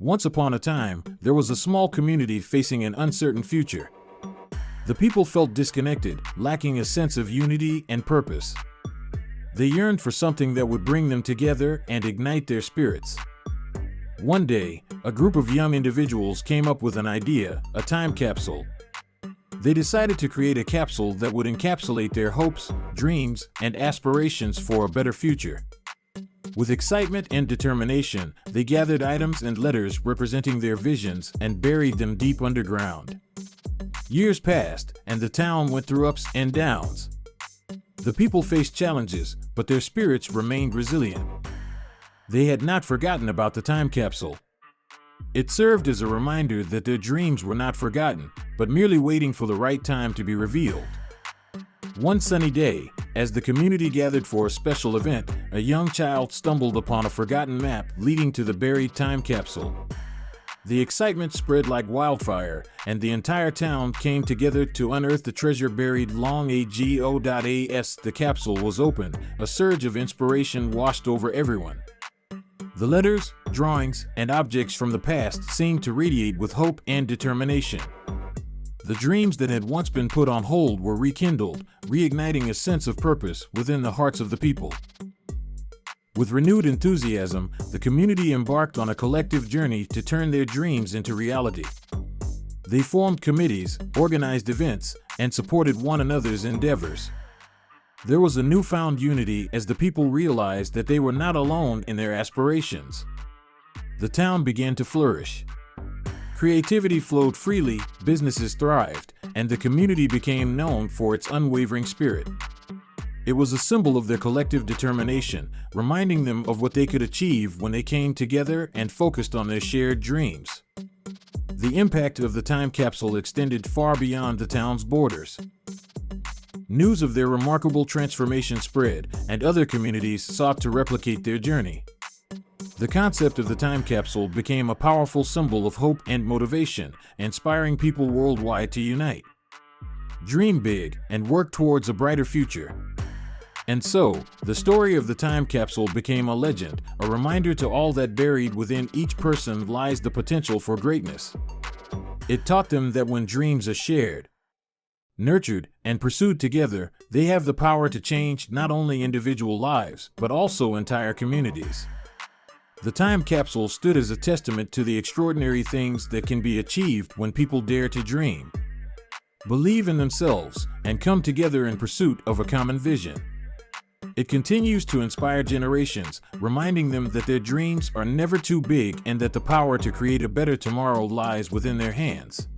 Once upon a time, there was a small community facing an uncertain future. The people felt disconnected, lacking a sense of unity and purpose. They yearned for something that would bring them together and ignite their spirits. One day, a group of young individuals came up with an idea, a time capsule. They decided to create a capsule that would encapsulate their hopes, dreams, and aspirations for a better future. With excitement and determination, they gathered items and letters representing their visions and buried them deep underground. Years passed, and the town went through ups and downs. The people faced challenges, but their spirits remained resilient. They had not forgotten about the time capsule. It served as a reminder that their dreams were not forgotten, but merely waiting for the right time to be revealed. One sunny day, as the community gathered for a special event, a young child stumbled upon a forgotten map leading to the buried time capsule. The excitement spread like wildfire, and the entire town came together to unearth the treasure buried long ago. As the capsule was opened, a surge of inspiration washed over everyone. The letters, drawings, and objects from the past seemed to radiate with hope and determination. The dreams that had once been put on hold were rekindled, reigniting a sense of purpose within the hearts of the people. With renewed enthusiasm, the community embarked on a collective journey to turn their dreams into reality. They formed committees, organized events, and supported one another's endeavors. There was a newfound unity as the people realized that they were not alone in their aspirations. The town began to flourish. Creativity flowed freely, businesses thrived, and the community became known for its unwavering spirit. It was a symbol of their collective determination, reminding them of what they could achieve when they came together and focused on their shared dreams. The impact of the time capsule extended far beyond the town's borders. News of their remarkable transformation spread, and other communities sought to replicate their journey. The concept of the time capsule became a powerful symbol of hope and motivation, inspiring people worldwide to unite, dream big, and work towards a brighter future. And so, the story of the time capsule became a legend, a reminder to all that buried within each person lies the potential for greatness. It taught them that when dreams are shared, nurtured, and pursued together, they have the power to change not only individual lives, but also entire communities. The time capsule stood as a testament to the extraordinary things that can be achieved when people dare to dream, believe in themselves, and come together in pursuit of a common vision. It continues to inspire generations, reminding them that their dreams are never too big and that the power to create a better tomorrow lies within their hands.